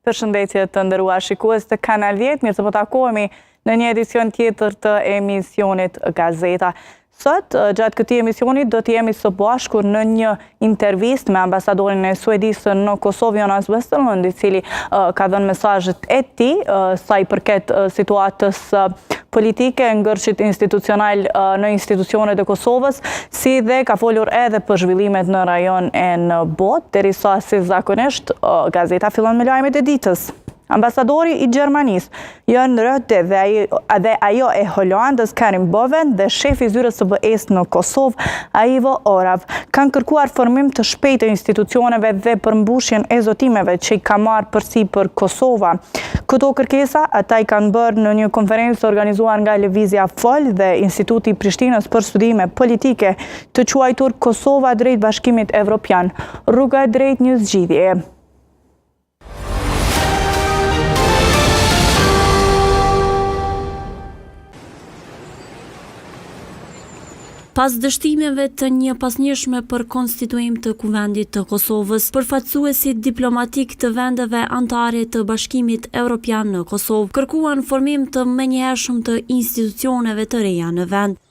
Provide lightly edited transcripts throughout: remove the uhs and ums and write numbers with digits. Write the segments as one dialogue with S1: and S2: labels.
S1: Përshëndetje të nderuar shikues të Kanal 10, mirë të po takohemi në një edicion tjetër të emisionit Gazeta. Sot, gjatë këtij emisioni, do të jemi së bashku në një intervistë me ambasadorin e Suedisë në Kosovë, Jonas Westerlund, i cili ka dhënë mesazhet e tij sa i përket situatës politike, ngërshit institucional në institucionet e Kosovës, si dhe ka folur edhe për zhvillimet në rajon e në botë, derisa si zakonisht Gazeta fillon me lajmet e ditës. Ambasadori i Gjermanisë, Jan Røtte dhe ajo e Holandës, Karin Boven, dhe shefi i zyrës së BE-s në Kosovë, Ivo Orav, kanë kërkuar formim të shpejtë të institucioneve dhe përmbushjen e zotimeve që i ka marrë përsipër Kosova. Këto kërkesa ata i kanë bërë në një konferencë organizuar nga Lëvizja Fol dhe Instituti i Prishtinës për studime politike, të quajtur Kosova drejt Bashkimit Evropian, rruga drejt një zgjidhjeje.
S2: Pas dështimeve të një pasnjëshme për konstituim të Kuvendit të Kosovës, përfaqësuesit diplomatik të vendeve anëtare të Bashkimit Evropian në Kosovë kërkuan formim të menjëhershëm të institucioneve të reja në vend.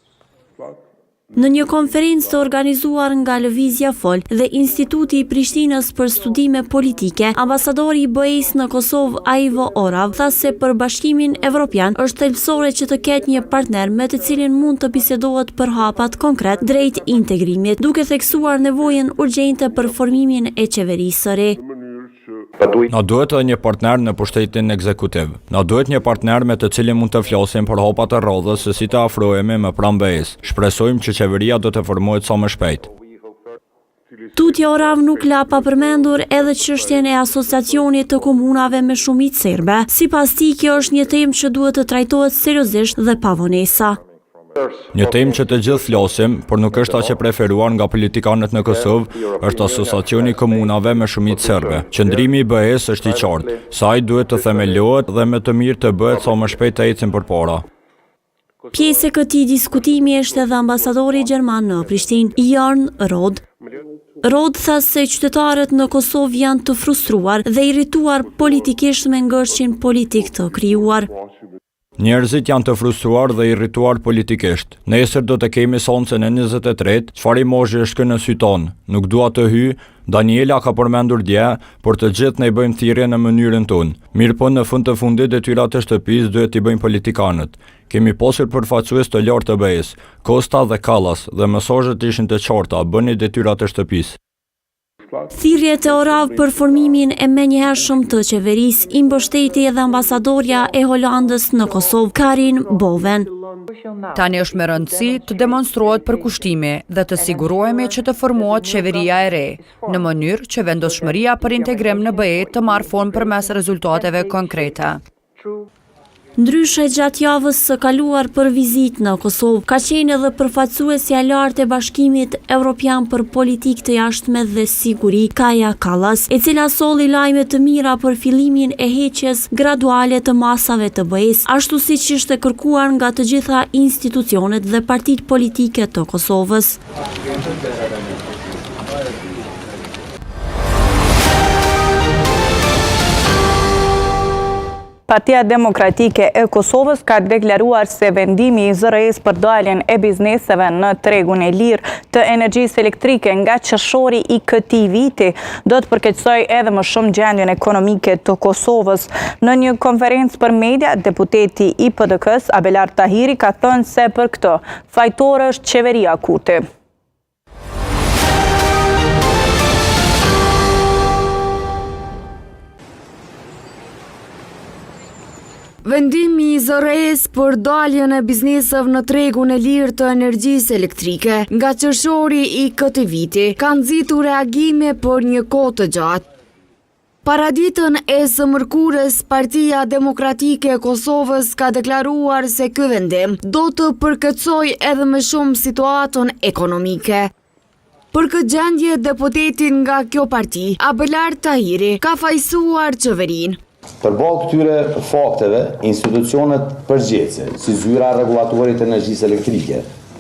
S2: Në një konferencë të organizuar nga Lëvizja Fol dhe Instituti i Prishtinës për studime politike, ambasadori i BE-s në Kosovë, Ivo Orav, tha se për Bashkimin Evropian është thelbësore që të ketë një partner me të cilin mund të bisedohet për hapat konkret drejt integrimit, duke theksuar nevojën urgjente për formimin e qeverisë së re.
S3: Na duhet edhe një partner në pushtetin ekzekutiv. Na duhet një partner me të cilin mund të flasim për hapat e rrodhës se si të afrohemi me pranë BE-s. Shpresojmë që qeveria do të formohet sa më shpejt.
S2: Tutja Orav nuk la pa përmendur edhe çështjen e asociacionit të komunave me shumicë serbe. Sipas tij, kjo është një temë që duhet të trajtohet seriozisht dhe pa vonesa.
S3: Një temë që të gjithë flasim, por nuk është aq e preferuar nga politikanët në Kosovë, është asociacioni komunave me shumicë serbe. Qëndrimi i BE-s është i qartë, se ai duhet të themelohet dhe me të mirë të bëhet sa më shpejt të ecim përpara.
S2: Pjesë e këtij diskutimi është edhe ambasadori gjerman në Prishtinë, Jan Rod. Rod tha se qytetarët në Kosovë janë të frustruar dhe irrituar politikisht me ngërshjen politik të krijuar.
S3: Njerëzit janë të frustruar dhe irrituar politikisht. Nesër do të kemi seancën e 23, çfarë imazhi është në sy tonë. Nuk dua të hyj, Daniela ka përmendur dje, por të gjithë ne bëjmë thirrje në mënyrën tonë. Mirëpo në fund të fundit detyrat e shtëpisë duhet t'i bëjnë politikanët. Kemi pasur përfaqësues të lartë të BE-s, Kosta dhe Kallas, dhe mesazhet ishin të qarta, bëni detyrat e shtëpisë.
S2: Thirrjet e Orav për formimin e menjëhershëm të qeverisë i mbështeti edhe ambasadorja e Holandës në Kosovë, Karin Boven.
S4: Tani është me rëndësi të demonstrohet përkushtimi dhe të sigurohemi që të formohet qeveria e re, në mënyrë që vendoshmëria për integrim në BE të marrë formë përmes rezultateve konkrete.
S2: Ndryshe gjatë javës së kaluar për vizitë në Kosovë, ka qenë edhe përfaqësuesja e lartë e Bashkimit Evropian për politikë të jashtme dhe siguri, Kaja Kallas, e cila solli lajme të mira për fillimin e heqjes graduale të masave të BE-s, ashtu siç ishte kërkuar nga të gjitha institucionet dhe partitë politike të Kosovës.
S1: Partia Demokratike e Kosovës ka deklaruar se vendimi i ZRE-s për daljen e bizneseve në tregun e lirë të energjisë elektrike nga qershori i këtij viti do të përkeqësojë edhe më shumë gjendjen ekonomike të Kosovës. Në një konferencë për media, deputeti i PDK-s Abelar Tahiri ka thënë se për këtë fajtore është qeveria Kurti.
S5: Vendimi i ZRE-s për daljen e bizneseve në tregun e lirë të energjisë elektrike nga qershori i këtij viti ka nxitur reagime për një kohë të gjatë. Paraditën e së mërkurës, Partia Demokratike e Kosovës ka deklaruar se ky vendim do të përkeqësojë edhe më shumë situatën ekonomike. Për këtë gjendje, deputetin nga kjo parti, Abelar Tahiri, ka fajsuar qeverinë.
S6: Përballë këtyre fakteve, institucionet përgjithëse, si zyra rregullatorit të energjisë elektrike,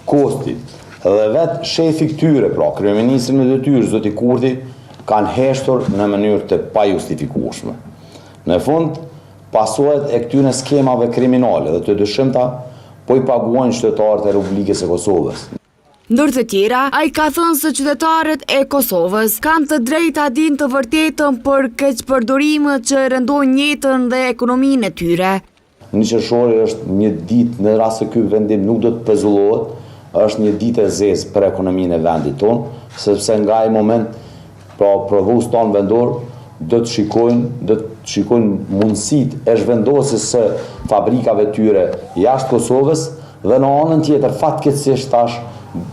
S6: Kostit dhe vetë shefi këtyre, pra kryeministri në detyrë, zoti Kurti, kanë heshtur në mënyrë të pajustifikueshme. Në fund, pasojat e këtyre skemave kriminale dhe të dëshimta po i paguajnë qytetarët e Republikës së Kosovës.
S5: Ndër të tjera, ai ka thënë se qytetarët e Kosovës kanë të drejta din të vërtetën për keqpërdorimet që rëndojnë jetën dhe ekonominë e tyre.
S6: Një qershori është një ditë, në rast se ky vendim nuk do të pezullohet, është një ditë e zezë për ekonominë e vendit tonë, sepse nga ai moment prodhues tonë vendor do të shikojnë mundësitë e zhvendosjes së fabrikave tyre jashtë Kosovës dhe në anën tjetër fatkeqësisht tash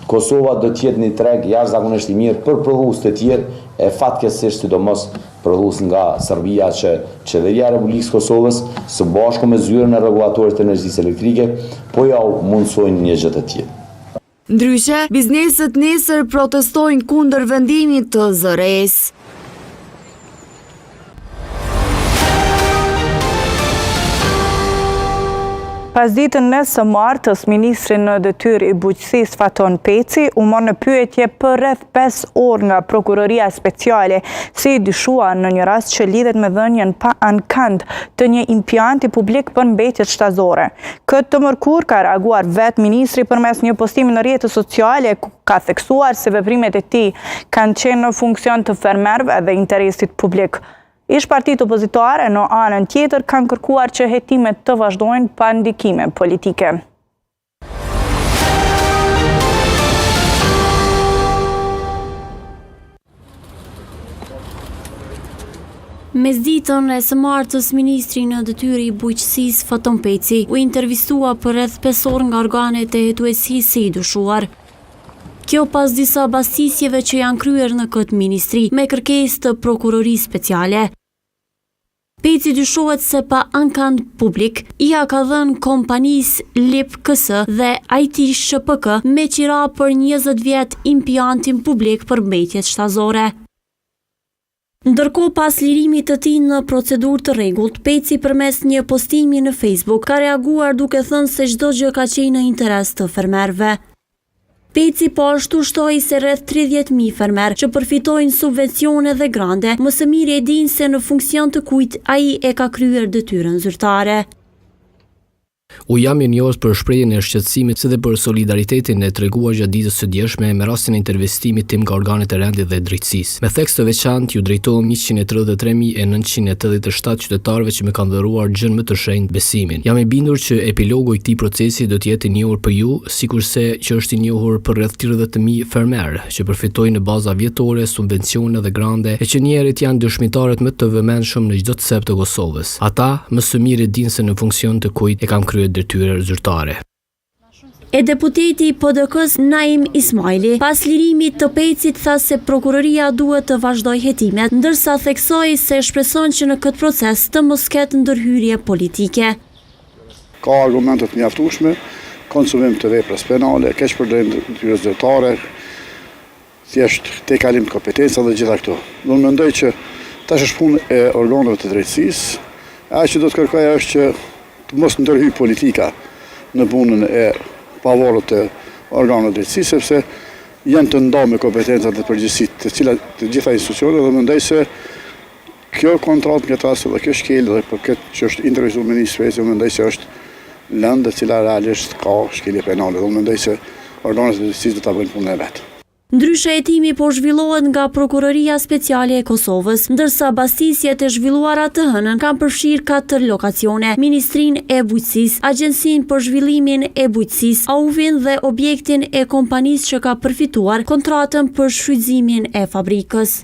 S6: Kosova do të jetë një treg jashtëzakonisht i mirë për prodhues të tjerë e fatkeqësisht sidomos prodhues nga Serbia që Qeveria e Republikës së Kosovës së bashku me zyrën e rregullatorit të energjisë elektrike po ja mundsojnë një gjë të tillë.
S5: Ndryshe, bizneset nesër protestojnë kundër vendimit të zëres.
S1: Pas ditën në së martës, ministri në detyrë i bujqësisë Faton Peci u morë në pyetje për rreth 5 orë nga prokuroria speciale si i dyshuar në një rast që lidhet me dhënien pa ankand të një impianti publik për mbetjet shtazore. Këtë të mërkur ka reaguar vetë ministri përmes një postimi në rrjetet sociale ku ka theksuar se veprimet e tij kanë qenë në funksion të fermerëve dhe interesit publik. Ish partitë opozitare në anën tjetër kanë kërkuar që hetimet të vazhdojnë pa ndikime politike.
S2: Mesditën e së martës, ministri në detyrë i bujqësisë Faton Peci u intervistua për rreth 5 orë nga organet e hetuesisë së i dyshuar. Kjo pas disa bastisjeve që janë kryer në këtë ministri me kërkesë të prokurorisë speciale. Peci dyshohet se pa ankand publik ia ka dhënë kompanisë Lip KS dhe IT SHPK me qira për 20 vjet impiantin publik për mbetjet shtazore. Ndërkohë pas lirimit të tij në procedurë të rregullt, Peci përmes një postimi në Facebook ka reaguar duke thënë se çdo gjë ka qenë në interes të fermerëve. Peci po ashtu shtoi se rreth 30.000 fermer që përfitojnë subvencione dhe grande, më së miri e dinë se në funksion të kujt ai e ka kryer detyrën zyrtare.
S7: U jam i njohur për shprehjen e shqetësimit si dhe për solidaritetin e treguar gjatë ditës së djeshme me rastin e intervistimit tim nga organet e rendit dhe drejtësisë. Me tekst të veçantë ju drejtohem 133.987 qytetarëve që më kanë dhëruar gjën më të shenjtë besimin. Jam i bindur që epilogu i këtij procesi do të jetë i njohur për ju, sikurse që është i njohur për rreth 30.000 fermerë që përfitojnë në baza vjetore, subvencione dhe grande e që njerëzit janë dëshmitarët më të vëmendshëm në çdo cep të Kosovës. Ata më së miri dinë se në funksion të kujt e kam kryer detyrë zyrtare.
S2: E deputeti i PDK-s Naim Ismaili pas lirimit të Pecit tha se prokuroria duhet të vazhdojë hetimet, ndërsa theksoi se shpreson që në këtë proces të mos ketë ndërhyrje politike.
S8: Ka argumente të mjaftueshme, konsumim të veprës penale, keqpërdorim të detyrës zyrtare, thjesht tejkalim të kompetenca dhe gjitha këto. Do mendoj që tash është punë e organeve të drejtësisë. Ajo që do të kërkoj është që të mos ndërhyj politika në punën e pavarur të organeve të drejtësisë, sepse janë të ndarë me kompetencat dhe përgjegjësitë të gjitha institucionet dhe mendoj se kjo kontratë nga tas dhe kjo shkelje dhe për këtë që është intervjuar ministri Peci, mendoj se është lëndë e cila realisht ka shkelje penale dhe mendoj se organet e drejtësisë do ta bëjnë punën e vet.
S2: Ndryshe hetimi po zhvillohet nga Prokuroria Speciale e Kosovës, ndërsa bastisjet e zhvilluara të hënën kanë përfshirë 4 lokacione: Ministrinë e Bujqësisë, Agjencinë për Zhvillimin e Bujqësisë, AUV-in dhe objektin e kompanisë që ka përfituar kontratën për shfrytëzimin e fabrikës.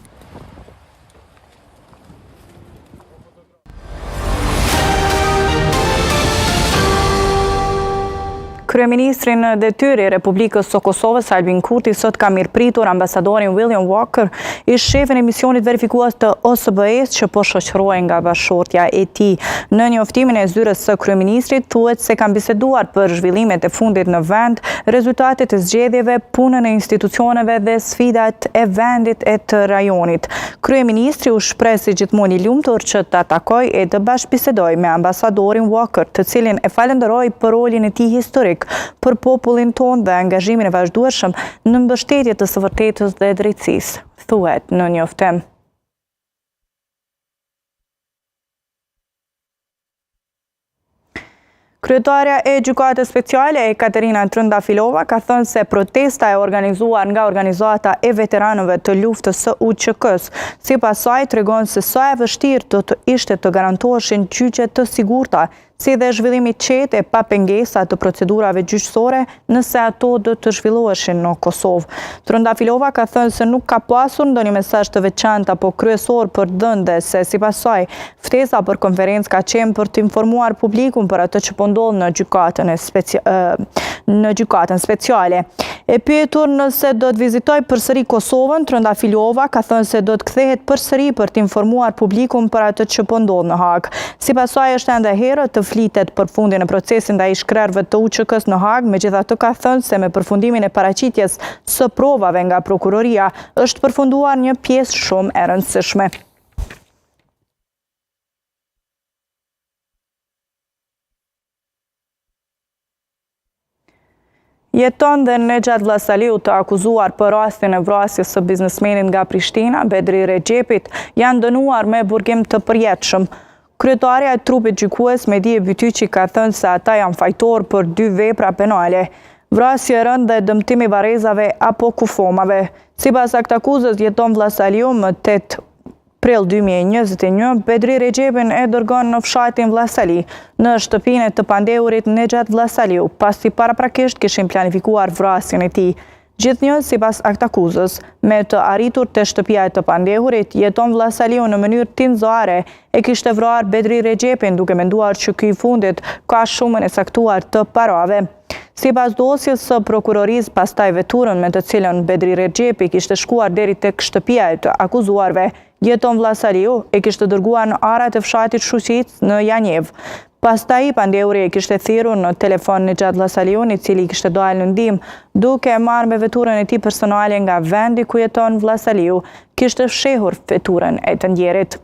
S1: Kryeministri në detyrë i Republikës së Kosovës Albin Kurti sot ka mirëpritur ambasadorin William Walker, ish shefin e misionit verifikues të OSBE-s që po shoqërohej nga bashkëshortja e tij. Në njoftimin e zyrës së kryeministrit thuhet se kanë biseduar për zhvillimet e fundit në vend, rezultatet e zgjedhjeve, punën e institucioneve dhe sfidat e vendit e të rajonit. Kryeministri u shpreh si gjithmonë i lumtur që ta takojë e të bashkëbisedojë me ambasadorin Walker, të cilin e falenderoi për rolin e tij historik për popullin tonë dhe angazhimin e vazhdueshëm në mbështetje të së vërtetës dhe drejtësisë, thuhet në njoftim. Kryetaria e Gjykatës Speciale Ekaterina Trëndafilova ka thënë se protesta e organizuar nga organizata e veteranëve të luftës së UÇK-s, sipas saj tregon se sa e vështirë do të ishte të garantoheshin gjyqe të sigurta, si dhe zhvillimi qetë e pa pengesa të procedurave gjyqësore nëse ato do të zhvilloheshin në Kosovë. Trëndafilova ka thënë se nuk ka pasur ndonjë mesazh të veçantë apo kryesor për dhënde se sipas saj ftesa për konferencë ka qenë për të informuar publikun për atë që po ndodh në gjykatën speciale. E pyetur nëse do të vizitoj përsëri Kosovën, Trëndafilova ka thënë se do të kthehet përsëri për të informuar publikun për atë që po ndodh në Hag. Sipas saj është ende herët të flitet për fundin e procesit ndaj shkrerëve të UÇK-s në Hag, megjithatë ka thënë se me përfundimin e paraqitjes së provave nga prokuroria është përfunduar një pjesë shumë e rëndësishme. Jeton dhe Nexhat Vllazaliu, të akuzuar për rastin e vrasjes së biznesmenit nga Prishtina, Bedri Rexhepit, janë dënuar me burgim të përjetshëm. Kryetaria e trupit gjykues Medie Bytyqi ka thënë se ata janë fajtor për 2 vepra penale, vrasje e rëndë dhe dëmtimi varezave apo kufomave. Sipas aktakuzës, jeton Vllazaliu më 8 prill 2021, Bedri Rexhepin e dërgon në fshatin Vllazali, në shtëpinë të pandehurit Nexhat Vllazaliu, pasi paraprakisht kishin planifikuar vrasjen e tij. Gjithnjë, sipas aktakuzës, me të arritur te shtëpia e të pandehurit, jeton Vllazaliu në mënyrë tinxare e kishte vrarë Bedri Rexhepin duke menduar që ky i fundit ka shumën e saktuar të parave. Sipas dosjes së prokurorisë, pastaj veturën me të cilën Bedri Rexhepi kishte shkuar deri tek shtëpia e të akuzuarve, jeton Vllazaliu e kishte dërguar në arat e fshatit Shuqic në Janjev. Pastaj pandehuri e kishte thirrur në telefon Nexhat Vllazaliun, i cili kishte dalë në ndihmë, duke marrë me veturën e tij personale nga vendi ku jeton Vllazaliu, kishte fshehur veturën e të ndjerit.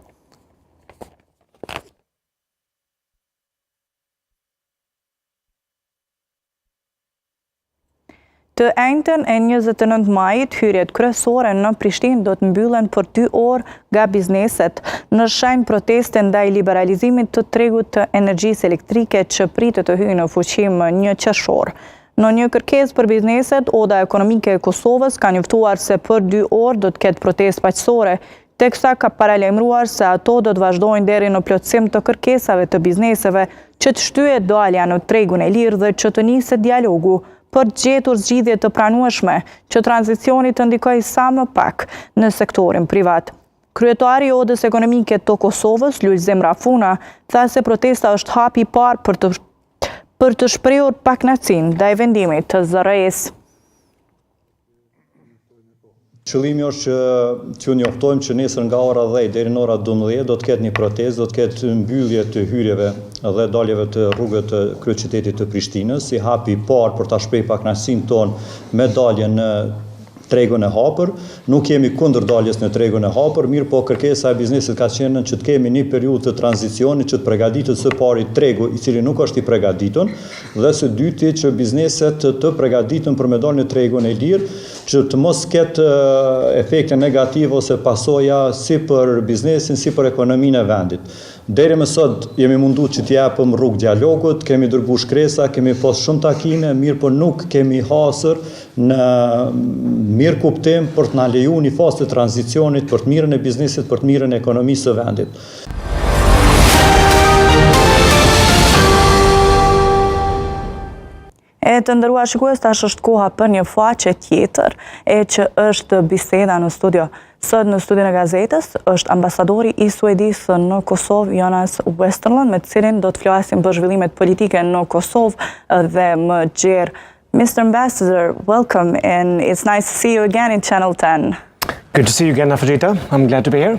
S1: Të enjtën e 29 majit, hyrjet kryesore në Prishtinë do të mbyllen për 2 orë nga bizneset në shenjë proteste ndaj liberalizimit të tregut të energjisë elektrike që pritet të hyjë në fuqi më 1 qershor. Në një kërkesë për bizneset, Oda Ekonomike e Kosovës ka njoftuar se për 2 orë do të ketë protestë paqësore, teksa ka paralajmëruar se ato do të vazhdojnë deri në plotësim të kërkesave të bizneseve që të shtyhet dalja në tregun e lirë dhe që të nisë dialogu për gjetur zgjidhje të pranueshme që tranzicioni të ndikojë sa më pak në sektorin privat. Kryetari i Odës Ekonomike të Kosovës, Lulzim Rafuna, tha se protesta është hapi i parë për të shprehur pakënaqësinë ndaj vendimit të zërejës.
S3: Qëllimi është që njoftojmë që nesër nga ora 10 deri në ora 12 do të ketë një protestë, do të ketë mbyllje të hyrjeve dhe daljeve të rrugëve të kryeqytetit të Prishtinës, si hapi i parë për ta shprehur pakënaqësinë tonë me daljen në tregun e hapur. Nuk jemi kundër daljes në tregun e hapur, mirë po kërkesa e biznesit ka qenë që të kemi një periudhë të tranzicionit që të përgatitet së pari tregu i cili nuk është i përgatitur dhe së dyti që bizneset të përgatiten për me dalë në tregun e lirë, që të mos ketë efekte negative ose pasoja si për biznesin, si për ekonominë e vendit. Deri më sot jemi munduar që të japim rrugë dialogut, kemi dërguar shkresa, kemi pas shumë takime, mirë por nuk kemi hasur në mirë kuptim për të na lejuar një fazë të tranzicionit për të mirën e biznesit, për të mirën e ekonomisë së vendit.
S1: E të nderuar shikues, tash është koha për një faqe tjetër, e që është biseda në studio. Sot në studion e Gazetës është ambasadori i Suedisë në Kosovë, Jonas Westerlund, me të cilin do të flasim për zhvillimet politike në Kosovë dhe më gjerë. Mr. Ambassador, welcome, and it's nice to see you again in Channel 10.
S9: Good to see you again, Afrodita. I'm glad to be here.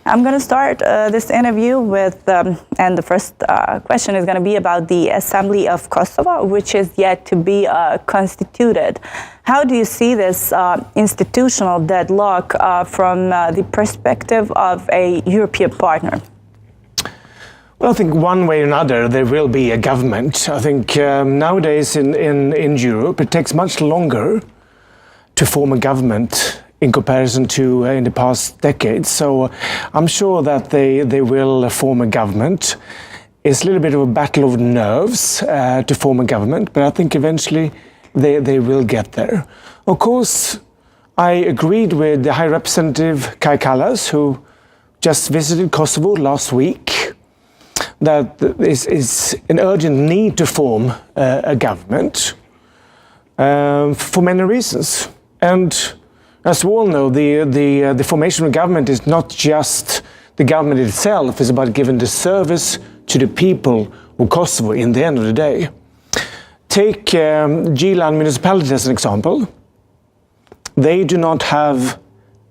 S1: I'm going to start this interview with, and the first question is going to be about the Assembly of Kosovo, which is yet to be constituted. How do you see this institutional deadlock from the perspective of a European partner?
S9: Well, I think one way or another there will be a government. I think nowadays in Europe it takes much longer to form a government in comparison to in the past decades. So I'm sure that they will form a government. it's a little bit of a battle of nerves to form a government, but I think eventually they will get there. Of course, I agreed with the High Representative Kai Kallas, who just visited Kosovo last week, that there is an urgent need to form a government for many reasons. And as we all know, the formation of government is not just the government itself, it's about giving the service to the people of Kosovo in the end of the day. Take Gilan municipality as an example. They do not have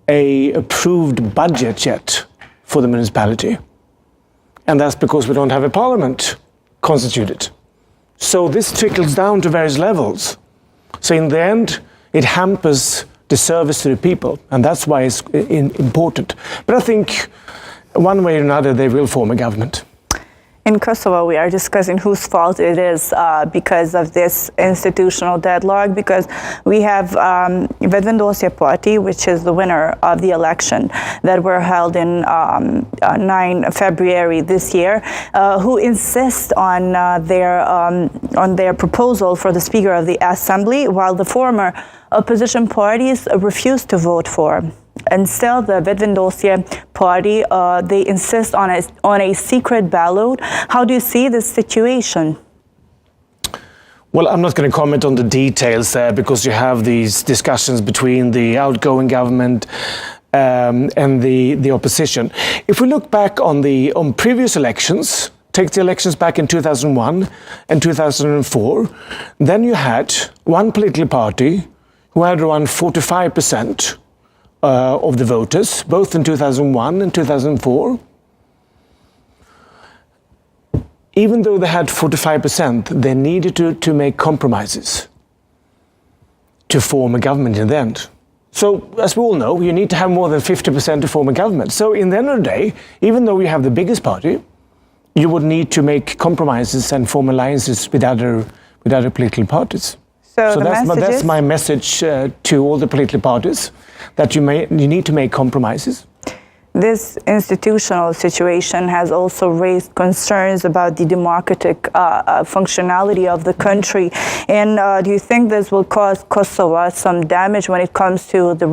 S9: an approved budget yet for the municipality. And that's because we don't have a parliament constituted. So this trickles down to various levels. So in the end, it hampers the service to the people, and that's why it's important. But I think one way or another, they will form a government.
S1: In Kosovo, we are discussing whose fault it is because of this institutional deadlock, because we have Vetëvendosje Party, which is the winner of the election that were held in 9 February this year, who insist on their proposal for the Speaker of the Assembly, while the former opposition parties refused to vote for. And still, the Vetëvendosje Party, they insist on a secret ballot. How do you see this situation?
S9: Well, I'm not going to comment on the details there because you have these discussions between the outgoing government and the opposition. If we look back on previous elections, take the elections back in 2001 and 2004, then you had one political party who had around 45% of the voters, both in 2001 and 2004. Even though they had 45%, they needed to make compromises to form a government in the end. So, as we all know, you need to have more than 50% to form a government. So, in the end of the day, even though you have the biggest party, you would need to make compromises and form alliances with other political parties. So that's my message to all the political parties, that you need to make compromises.
S1: This institutional situation has also raised concerns about the democratic functionality of the country. And do you think this will cause Kosovo some damage when it comes to the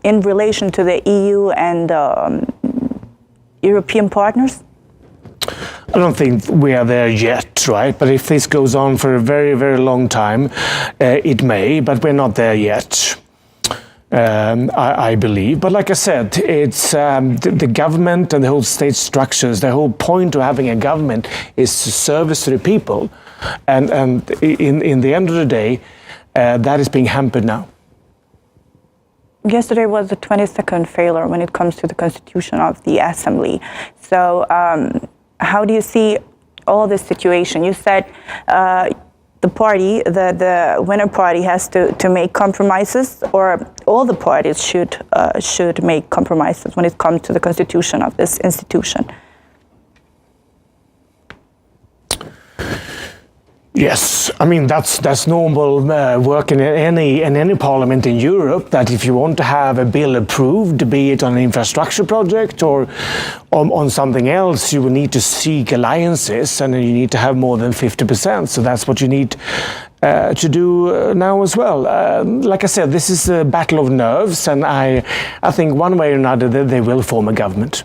S1: in relation to the EU and European partners?
S9: I don't think we are there yet, right? But if this goes on for a very, very long time, it may, but we're not there yet, I believe. But like I said, it's the government and the whole state structures, the whole point of having a government is service to the people. And in the end of the day, that is being hampered now.
S1: Yesterday was the 22nd failure when it comes to the constitution of the assembly. So how do you see all this situation? You said the party, the winner party, has to make compromises, or all the parties should make compromises when it comes to the constitution of this institution.
S9: Yes, I mean that's normal work in any parliament in Europe. That if you want to have a bill approved, be it on an infrastructure project or on something else, you will need to seek alliances, and you need to have more than 50%. So that's what you need to do now as well. Like I said, this is a battle of nerves, and I think one way or another they will form a government.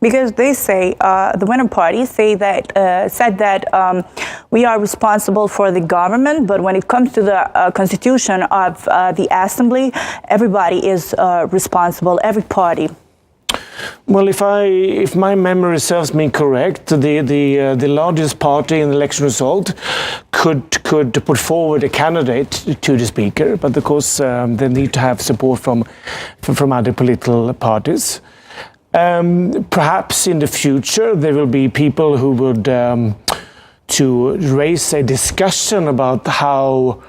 S1: Because they say, the winner party said that we are responsible for the government, but when it comes to the constitution of the assembly, everybody is responsible, every party.
S9: Well, if my memory serves me correct, the largest party in the election result could put forward a candidate to the speaker, but of course they need to have support from other political parties. Perhaps in the future there will be people who would to raise a discussion about how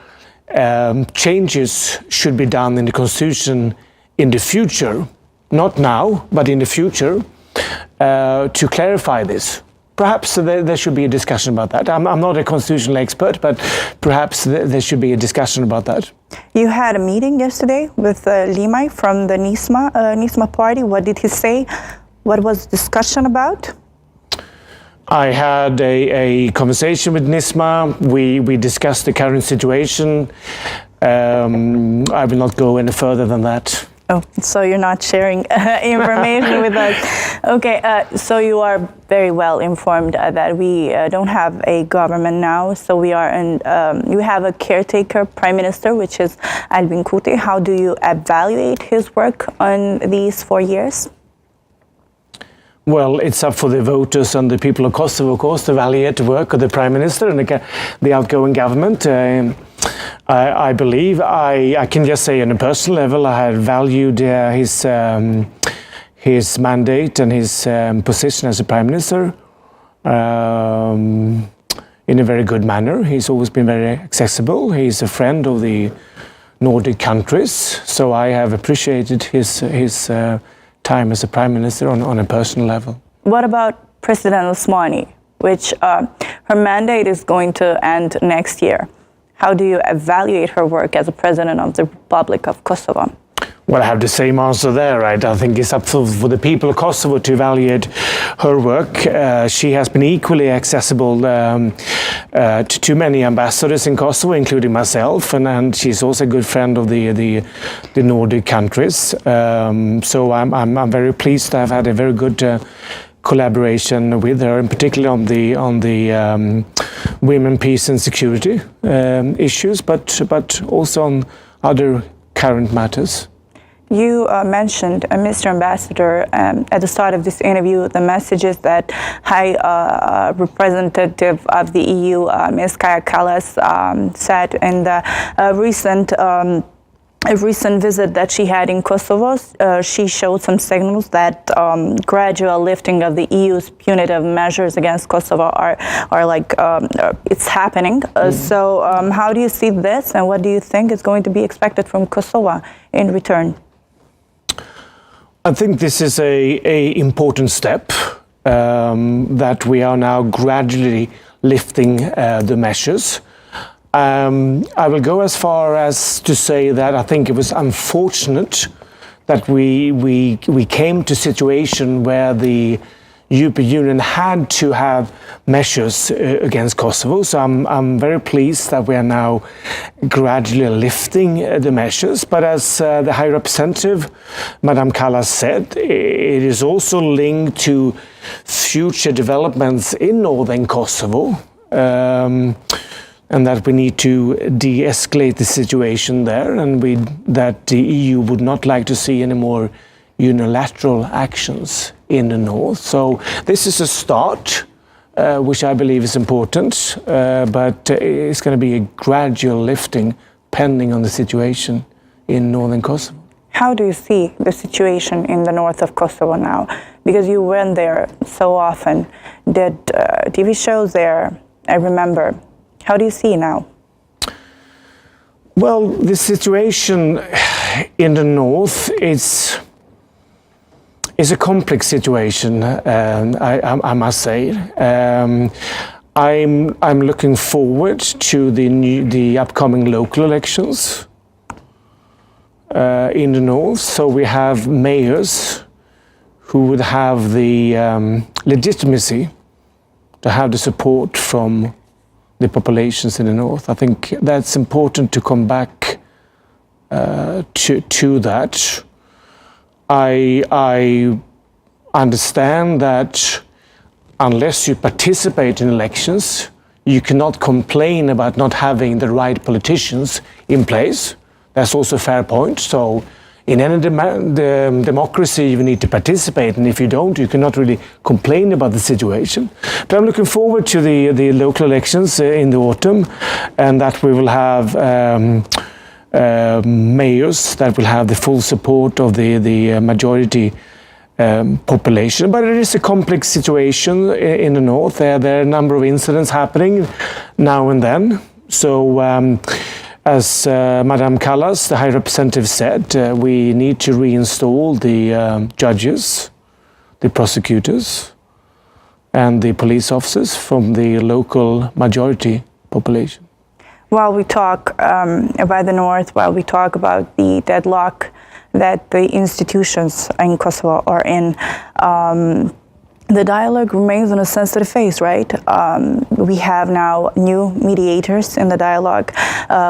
S9: changes should be done in the constitution in the future, not now, but in the future, to clarify this. Perhaps there should be a discussion about that. I'm not a constitutional expert, but perhaps there should be a discussion about that.
S1: You had a meeting yesterday with Limaj from the NISMA party. What did he say? What was the discussion about?
S9: I had a conversation with Nisma. We discussed the current situation. I will not go any further than that.
S1: Oh, so you're not sharing information with us. Okay, so you are very well informed that we don't have a government now, so we are you have a caretaker prime minister, which is Albin Kurti. How do you evaluate his work on these 4 years?
S9: Well, it's up for the voters and the people of Kosovo, of course, to evaluate the work of the prime minister and the outgoing government. I believe I can just say on a personal level, I had valued his mandate and his position as a prime minister in a very good manner. He's always been very accessible. He's a friend of the Nordic countries, so I have appreciated his time as a prime minister on a personal level.
S1: What about President Osmani, which her mandate is going to end next year? How do you evaluate her work as a president of the Republic of Kosovo?
S9: Well, I have the same answer there, right? I think it's up for the people of Kosovo to evaluate her work. She has been equally accessible to many ambassadors in Kosovo, including myself, and she's also a good friend of the Nordic countries. So I'm very pleased to have had a very good collaboration with her, in particular on the women, peace and security issues, but also on other current matters.
S1: You mentioned, Mr. Ambassador, at the start of this interview, the messages that High Representative of the EU, Ms. Kaja Kallas, said in the recent visit that she had in Kosovo. She showed some signals that gradual lifting of the EU's punitive measures against Kosovo are like, it's happening. So how do you see this, and what do you think is going to be expected from Kosovo in return?
S9: I think this is a important step that we are now gradually lifting the measures. I will go as far as to say that I think it was unfortunate that we came to a situation where the European Union had to have measures against Kosovo. So I'm very pleased that we are now gradually lifting the measures. But as the High Representative, Madame Kallas, said, it is also linked to future developments in northern Kosovo. And that we need to de-escalate the situation there, and that the EU would not like to see any more unilateral actions in the north. So this is a start, which I believe is important, but it's going to be a gradual lifting pending on the situation in northern Kosovo.
S1: How do you see the situation in the north of Kosovo now? Because you went there so often, did TV shows there, I remember. How do you see now?
S9: Well, the situation in the north is a complex situation, I must say. I'm looking forward to the upcoming local elections in the north. So we have mayors who would have the legitimacy to have the support from the populations in the north. I think that's important to come back to that. I understand that unless you participate in elections, you cannot complain about not having the right politicians in place. That's also a fair point. So in any democracy, you need to participate, and if you don't, you cannot really complain about the situation. But I'm looking forward to the local elections in the autumn, and that we will have mayors that will have the full support of the majority population. But it is a complex situation in the north. There are a number of incidents happening now and then. So as Madame Kallas, the High Representative, said, we need to reinstall the judges, the prosecutors, and the police officers from the local majority population.
S1: While we talk about the north, while we talk about the deadlock that the institutions in Kosovo are in, the dialogue remains in a sensitive phase, right? We have now new mediators in the dialogue,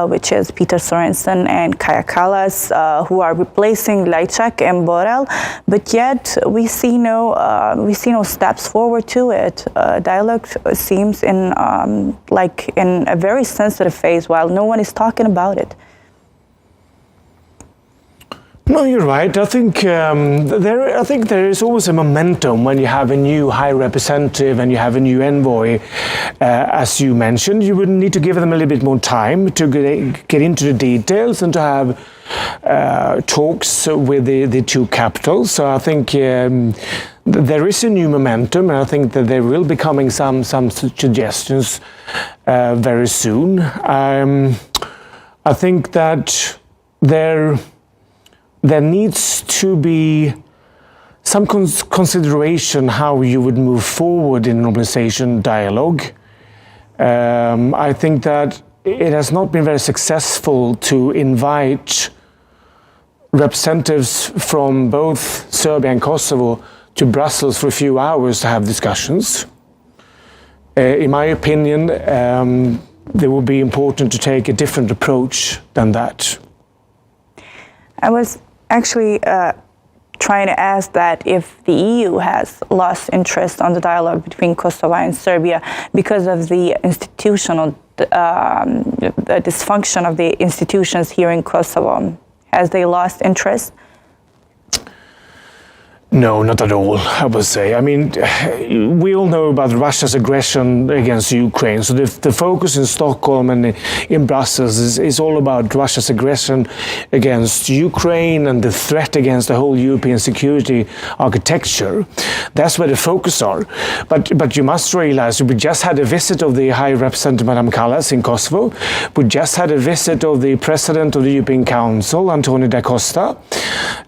S1: which is Peter Sorensen and Kaja Kallas, who are replacing Lajčák and Borrell, but yet we see no steps forward to it. Dialogue seems in a very sensitive phase, while no one is talking about it.
S9: No, you're right. I think there is always a momentum when you have a new high representative and you have a new envoy. As you mentioned, you would need to give them a little bit more time to get into the details and to have talks with the two capitals. So I think there is a new momentum, and I think that there will be coming some suggestions very soon. I think that there needs to be some consideration how you would move forward in normalization dialogue. I think that it has not been very successful to invite representatives from both Serbia and Kosovo to Brussels for a few hours to have discussions. In my opinion, it would be important to take a different approach than that.
S1: I was actually trying to ask that if the EU has lost interest on the dialogue between Kosovo and Serbia because of the institutional the dysfunction of the institutions here in Kosovo. Has they lost interest?
S9: No, not at all, I would say. I mean, we all know about Russia's aggression against Ukraine. So the focus in Stockholm and in Brussels is all about Russia's aggression against Ukraine and the threat against the whole European security architecture. That's where the focus are. But you must realize we just had a visit of the High Representative Madame Kallas in Kosovo. We just had a visit of the President of the European Council, Antonio da Costa.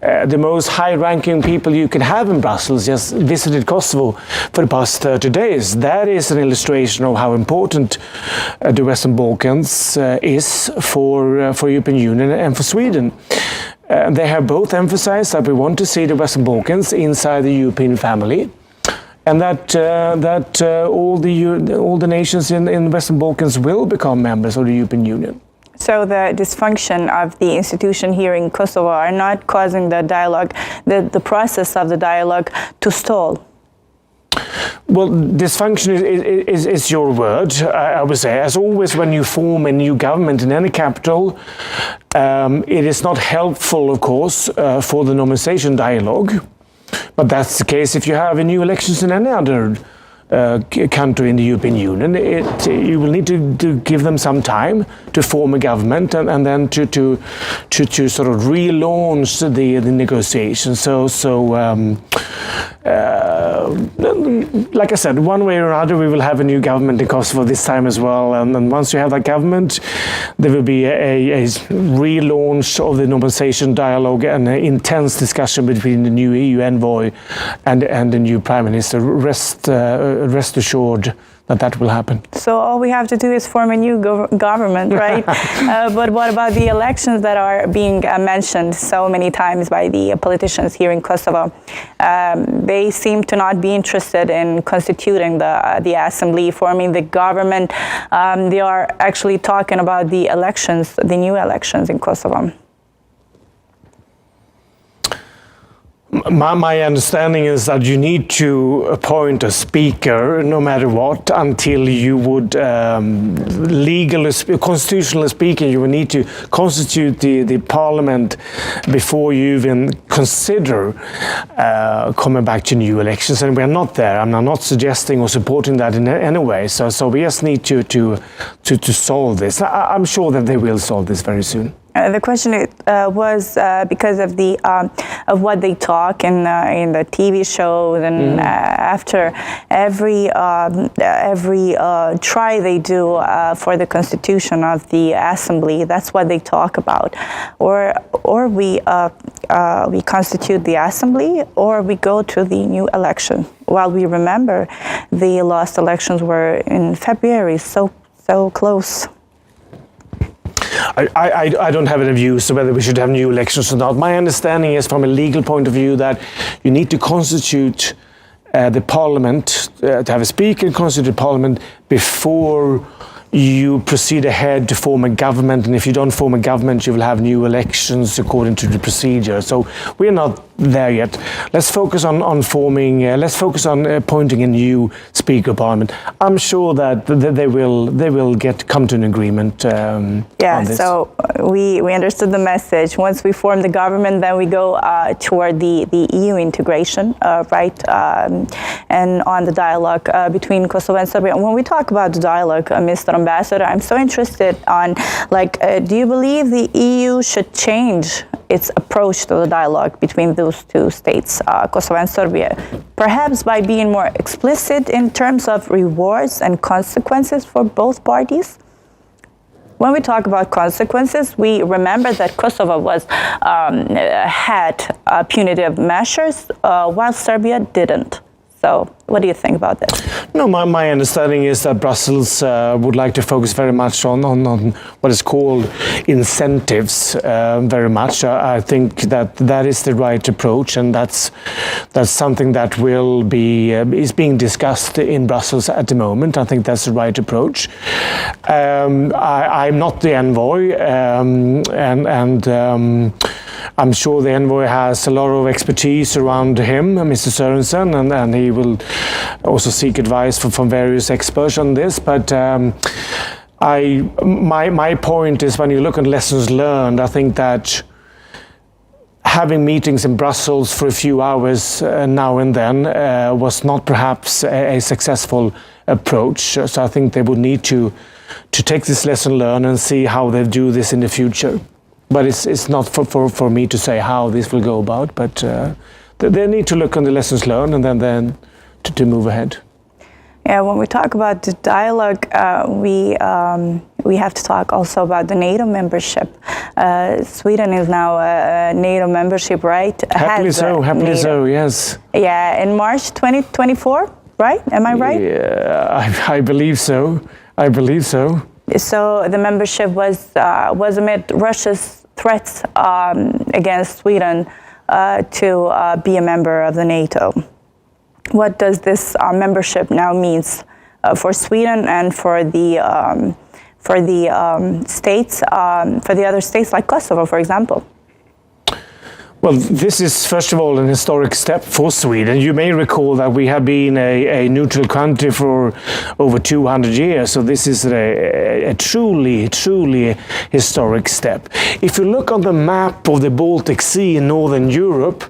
S9: The most high-ranking people you can have in Brussels just visited Kosovo for the past 30 days. That is an illustration of how important the Western Balkans is for European Union and for Sweden. They have both emphasized that we want to see the Western Balkans inside the European family, and that all the nations in the Western Balkans will become members of the European Union.
S1: So the dysfunction of the institution here in Kosovo are not causing the dialogue, the process of the dialogue to stall?
S9: Well, dysfunction is your word, I would say. As always, when you form a new government in any capital, it is not helpful, of course, for the normalization dialogue. But that's the case if you have a new elections in any other country in the European Union. You will need to give them some time to form a government and then to sort of relaunch the negotiations. Like I said, one way or another, we will have a new government in Kosovo this time as well. And then once you have that government, there will be a relaunch of the normalization dialogue and an intense discussion between the new EU envoy and the new Prime Minister. Rest assured that will happen.
S1: So all we have to do is form a new government, right? But what about the elections that are being mentioned so many times by the politicians here in Kosovo? They seem to not be interested in constituting the assembly, forming the government. They are actually talking about the elections, the new elections in Kosovo.
S9: My understanding is that you need to appoint a speaker no matter what until you would, constitutionally speaking, you will need to constitute the parliament before you even consider coming back to new elections. And we're not there. I'm not suggesting or supporting that in any way. So we just need to solve this. I'm sure that they will solve this very soon.
S1: The question was because of the of what they talk in the TV shows and after every try they do for the constitution of the assembly, that's what they talk about. Or we constitute the assembly, or we go to the new election. While we remember the last elections were in February, so close.
S9: I don't have any views on whether we should have new elections or not. My understanding is, from a legal point of view, that you need to constitute the parliament, to have a speaker and constitute parliament before you proceed ahead to form a government, and if you don't form a government, you will have new elections according to the procedure. So we're not there yet. Let's focus on appointing a new speaker of parliament. I'm sure that they will come to an agreement on this.
S1: So we understood the message. Once we form the government, then we go toward the EU integration, right? And on the dialogue between Kosovo and Serbia. When we talk about the dialogue, Mr. Ambassador, I'm so interested on, do you believe the EU should change its approach to the dialogue between those two states, Kosovo and Serbia, perhaps by being more explicit in terms of rewards and consequences for both parties? When we talk about consequences, we remember that Kosovo had punitive measures while Serbia didn't. So what do you think about this?
S9: No, my understanding is that Brussels would like to focus very much on what is called incentives very much. I think that is the right approach, and that's something that is being discussed in Brussels at the moment. I think that's the right approach. I'm not the envoy, and I'm sure the envoy has a lot of expertise around him, Mr. Sørensen, and he will also seek advice from various experts on this. But my point is, when you look at lessons learned, I think that having meetings in Brussels for a few hours now and then was not perhaps a successful approach. So I think they would need to take this lesson learned and see how they do this in the future. But it's not for me to say how this will go about, but they need to look on the lessons learned and then to move ahead.
S1: Yeah, when we talk about the dialogue, we have to talk also about the NATO membership. Sweden is now a NATO membership, right?
S9: Happily so, yes. Yeah,
S1: in March 2024, right? Am I right?
S9: Yeah, I believe so. So
S1: the membership was amid Russia's threats against Sweden to be a member of the NATO. What does this membership now mean for Sweden and for the states, for the other states like Kosovo, for example?
S9: Well, this is, first of all, an historic step for Sweden. You may recall that we have been a neutral country for over 200 years, so this is a truly historic step. If you look on the map of the Baltic Sea in Northern Europe,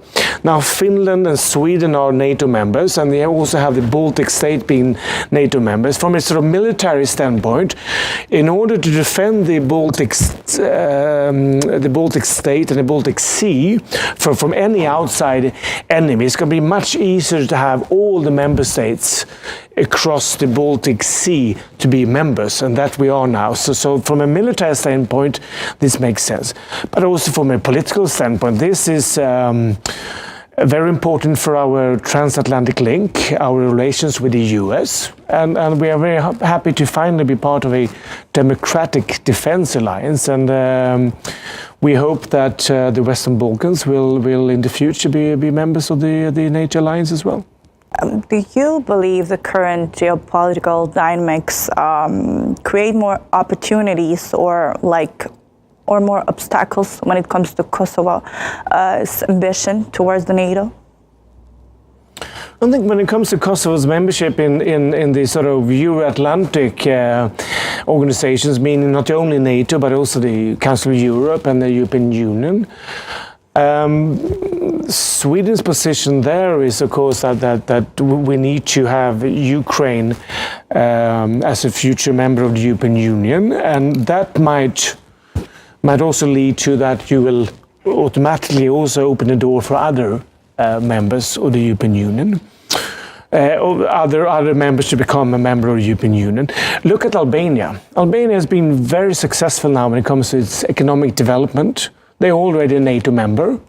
S9: now Finland and Sweden are NATO members, and they also have the Baltic state being NATO members. From a sort of military standpoint, in order to defend the Baltic state and the Baltic Sea from any outside enemy, it's going to be much easier to have all the member states across the Baltic Sea to be members, and that we are now. So from a military standpoint, this makes sense. But also from a political standpoint, this is very important for our transatlantic link, our relations with the US, and we are very happy to finally be part of a democratic defense alliance, and we hope that the Western Balkans will in the future be members of the NATO alliance as well.
S1: Do you believe the current geopolitical dynamics create more opportunities or more obstacles when it comes to Kosovo's ambition towards the NATO?
S9: I think when it comes to Kosovo's membership in the sort of Euro-Atlantic organizations, meaning not only NATO but also the Council of Europe and the European Union, Sweden's position there is, of course, that we need to have Ukraine as a future member of the European Union, and that might also lead to that you will automatically also open the door for other members of the European Union, other members to become a member of the European Union. Look at Albania. Albania has been very successful now when it comes to its economic development. They're already a NATO member.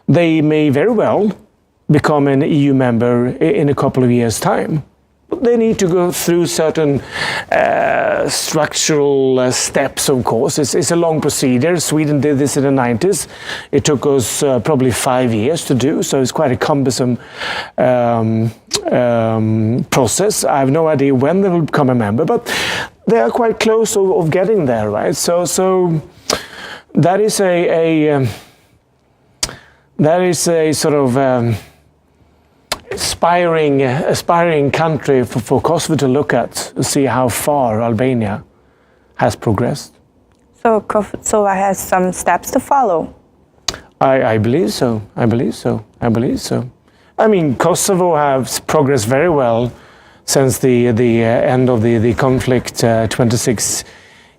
S9: They may very well become an EU member in a couple of years' time. They need to go through certain structural steps, of course. It's a long procedure. Sweden did this in the 90s. It took us probably 5 years to do, so it's quite a cumbersome process. I have no idea when they will become a member, but they are quite close of getting there, right? So that is a sort of aspiring country for Kosovo to look at, to see how far Albania has progressed.
S1: So Kosovo has some steps to follow.
S9: I believe so. I believe so. I believe so. I mean, Kosovo has progressed very well since the end of the conflict 26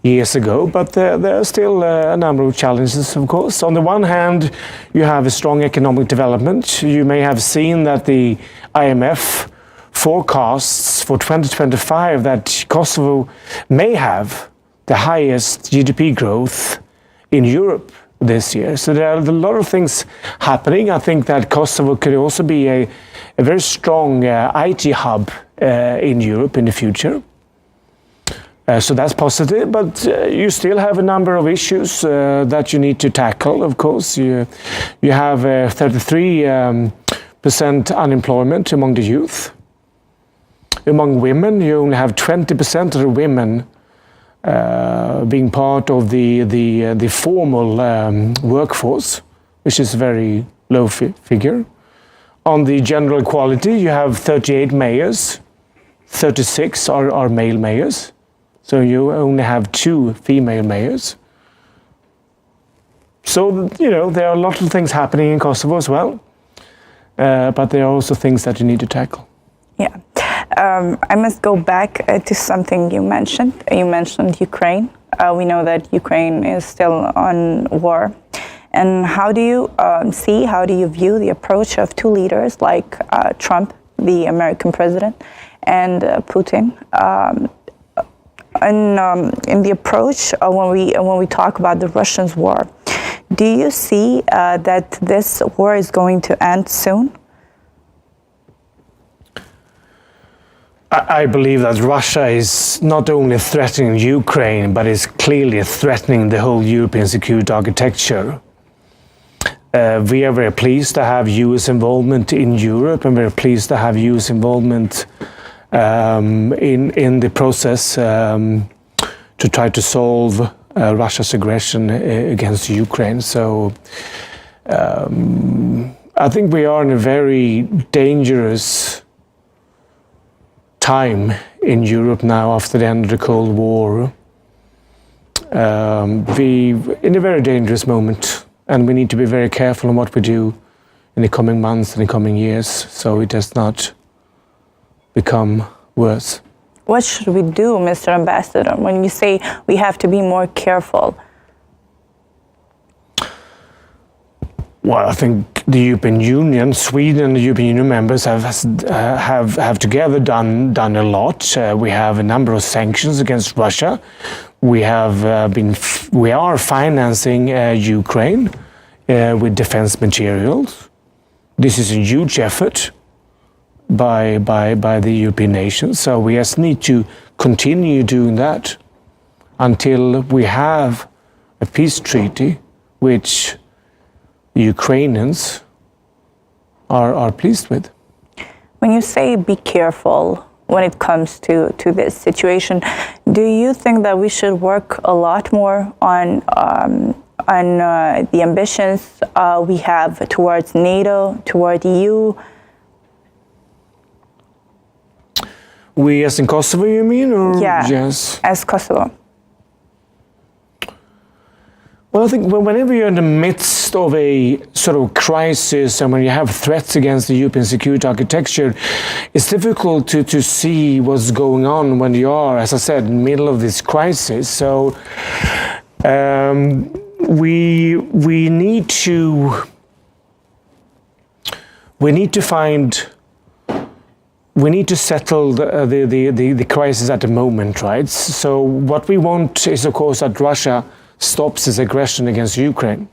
S9: years ago, but there are still a number of challenges, of course. On the one hand, you have a strong economic development. You may have seen that the IMF forecasts for 2025 that Kosovo may have the highest GDP growth in Europe this year. So there are a lot of things happening. I think that Kosovo could also be a very strong IT hub in Europe in the future. So that's positive, but you still have a number of issues that you need to tackle, of course. You have 33% unemployment among the youth. Among women, you only have 20% of the women being part of the formal workforce, which is a very low figure. On the general equality, you have 38 mayors, 36 are male mayors. So you only have 2 female mayors. So, you know, there are a lot of things happening in Kosovo as well, but there are also things that you need to tackle.
S1: Yeah. I must go back to something you mentioned. You mentioned Ukraine. We know that Ukraine is still on war. And how do you how do you view the approach of 2 leaders like Trump, the American president, and Putin? In the approach when we talk about the Russians' war, do you see that this war is going to end soon?
S9: I believe that Russia is not only threatening Ukraine, but is clearly threatening the whole European security architecture. We are very pleased to have US involvement in Europe, and very pleased to have US involvement in the process to try to solve Russia's aggression against Ukraine. So I think we are in a very dangerous time in Europe now after the end of the Cold War. In a very dangerous moment, and we need to be very careful on what we do in the coming months and the coming years, so it does not become worse.
S1: What should we do, Mr. Ambassador, when you say we have to be more careful?
S9: Well, I think the European Union, Sweden and the European Union members have together done a lot. We have a number of sanctions against Russia. We are financing Ukraine with defense materials. This is a huge effort by the European nations. So we just need to continue doing that until we have a peace treaty which the Ukrainians are pleased with.
S1: When you say be careful when it comes to this situation, do you think that we should work a lot more on the ambitions we have towards NATO, toward EU?
S9: We as in Kosovo, you mean? Or
S1: yeah,
S9: yes,
S1: as Kosovo.
S9: Well, I think whenever you're in the midst of a sort of crisis and when you have threats against the European security architecture, it's difficult to see what's going on when you are, as I said, in the middle of this crisis. So we need to settle the crisis at the moment, right? So what we want is, of course, that Russia stops its aggression against Ukraine.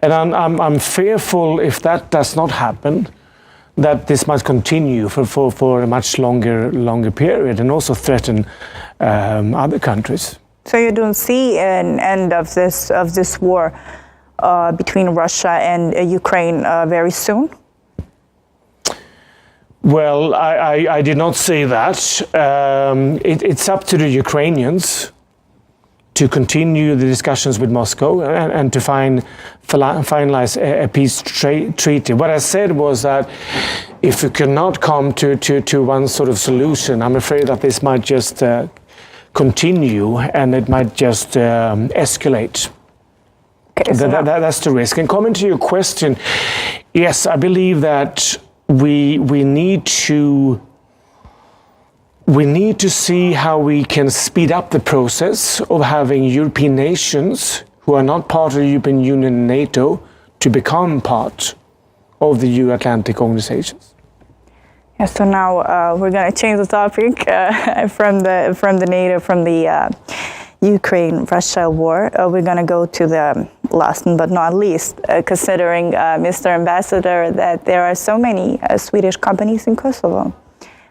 S9: And I'm fearful if that does not happen, that this might continue for a much longer period and also threaten other countries.
S1: So you don't see an end of this war between Russia and Ukraine very soon?
S9: Well, I did not say that. It's up to the Ukrainians to continue the discussions with Moscow and to finalize a peace treaty. What I said was that if we cannot come to one sort of solution, I'm afraid that this might just continue and it might just escalate. Okay, so that's the risk. And coming to your question, yes, I believe that we need to see how we can speed up the process of having European nations who are not part of the European Union and NATO to become part of the Euro-Atlantic organizations.
S1: Yeah, so now we're going to change the topic from the NATO, from the Ukraine-Russia war. We're going to go to the last but not least, considering, Mr. Ambassador, that there are so many Swedish companies in Kosovo.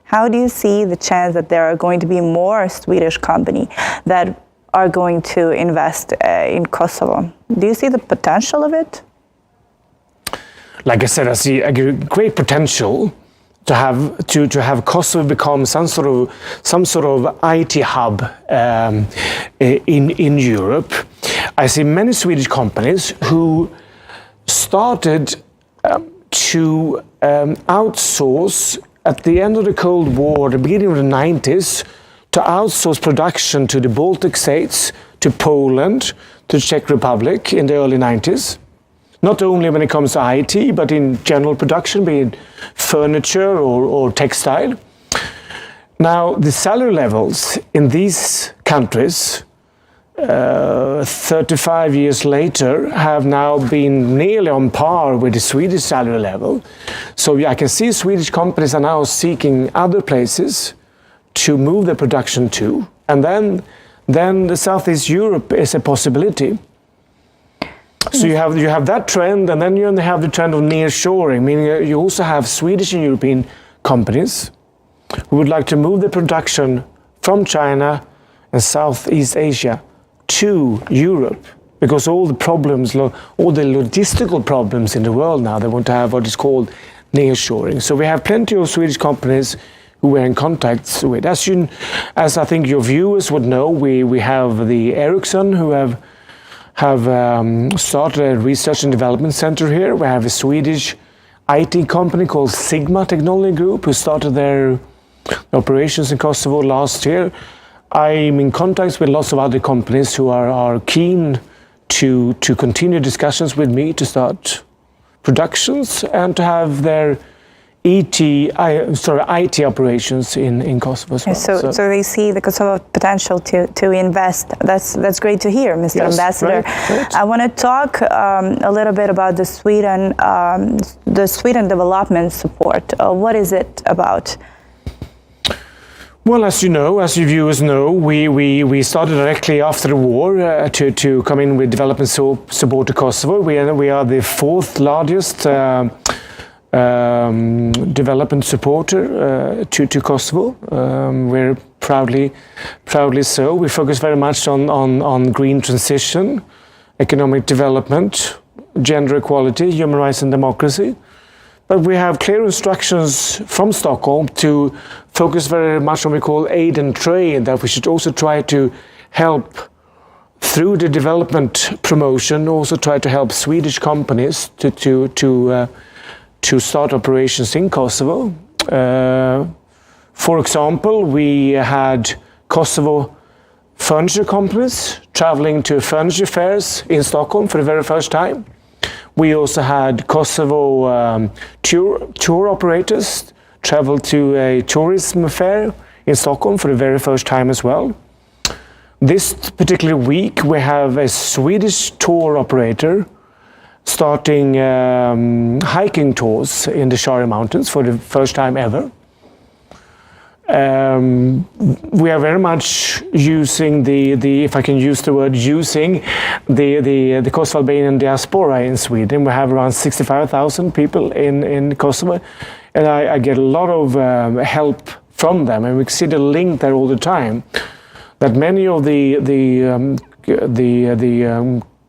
S1: How do you see the chance that there are going to be more Swedish companies that are going to invest in Kosovo? Do you see the potential of it?
S9: Like I said, I see a great potential to have Kosovo become some sort of IT hub in Europe. I see many Swedish companies who started to outsource at the end of the Cold War, the beginning of the 90s, to outsource production to the Baltic states, to Poland, to the Czech Republic in the early 90s. Not only when it comes to IT, but in general production, be it furniture or textile. Now, the salary levels in these countries, 35 years later, have now been nearly on par with the Swedish salary level. So I can see Swedish companies are now seeking other places to move their production to. And then the Southeast Europe is a possibility. So you have that trend, and then you have the trend of nearshoring, meaning you also have Swedish and European companies who would like to move their production from China and Southeast Asia to Europe, because all the logistical problems in the world now, they want to have what is called nearshoring. So we have plenty of Swedish companies who we're in contact with. As I think your viewers would know, we have the Ericsson who have started a research and development center here. We have a Swedish IT company called Sigma Technology Group who started their operations in Kosovo last year. I'm in contact with lots of other companies who are keen to continue discussions with me to start productions and to have their IT operations in Kosovo as well.
S1: So they see the Kosovo potential to invest. That's great to hear, Mr.
S9: Yes,
S1: Ambassador.
S9: right.
S1: I want to talk a little bit about the Sweden development support. What is it about?
S9: Well, as you know, as your viewers know, we started directly after the war to come in with development support to Kosovo. We are the fourth largest development supporter to Kosovo. We're proudly so. We focus very much on green transition, economic development, gender equality, human rights and democracy. But we have clear instructions from Stockholm to focus very much on what we call aid and trade, that we should also try to help through the development promotion, also try to help Swedish companies to start operations in Kosovo. For example, we had Kosovo furniture companies traveling to furniture fairs in Stockholm for the very first time. We also had Kosovo tour operators travel to a tourism fair in Stockholm for the very first time as well. This particular week, we have a Swedish tour operator starting hiking tours in the Shari Mountains for the first time ever. We are very much using if I can use the word using, the Kosovo Albanian diaspora in Sweden. We have around 65,000 people in Kosovo. and I get a lot of help from them, and we see the link there all the time. That many of the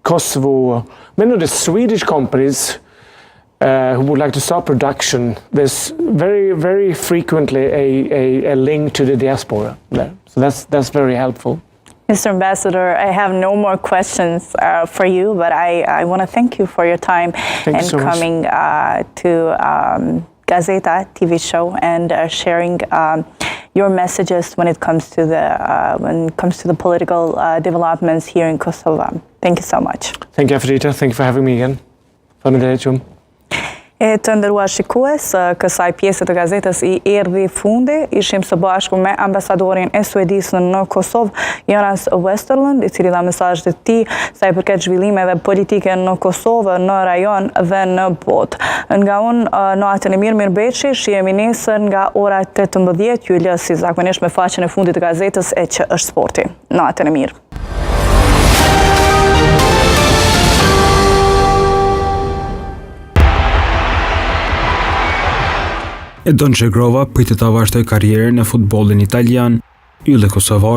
S9: Kosovo, many of the Swedish companies who would like to start production, there's very frequently a link to the diaspora there. So that's very helpful.
S1: Mr. Ambassador, I have no more questions for you, but I want to thank you for your time and
S9: so
S1: coming to Gazeta TV show and sharing your messages when it comes to the political developments here in Kosovo. Thank you so much.
S9: Thank you, Afrodita. Thank you for having me again. Faleminderit shumë.
S1: E të ndëruar shikues, kësaj pjesë të gazetës I erdhi fundi, ishim së bashku me ambasadorin e Suedisë në Kosovë, Jonas Westerlund, I cili dha mesazhet e tij sa I përket zhvillimeve politike në Kosovë, në rajon dhe në botë. Nga unë natën e mirë, mirëbeqi, shihemi nesër nga ora 18, ju lë si zakonisht me faqen e fundit të gazetës e që është sporti. Natën e mirë.
S10: E Don Çegrova pritet ta vazhdoj karrierën në futbollin italian, ylli kosovar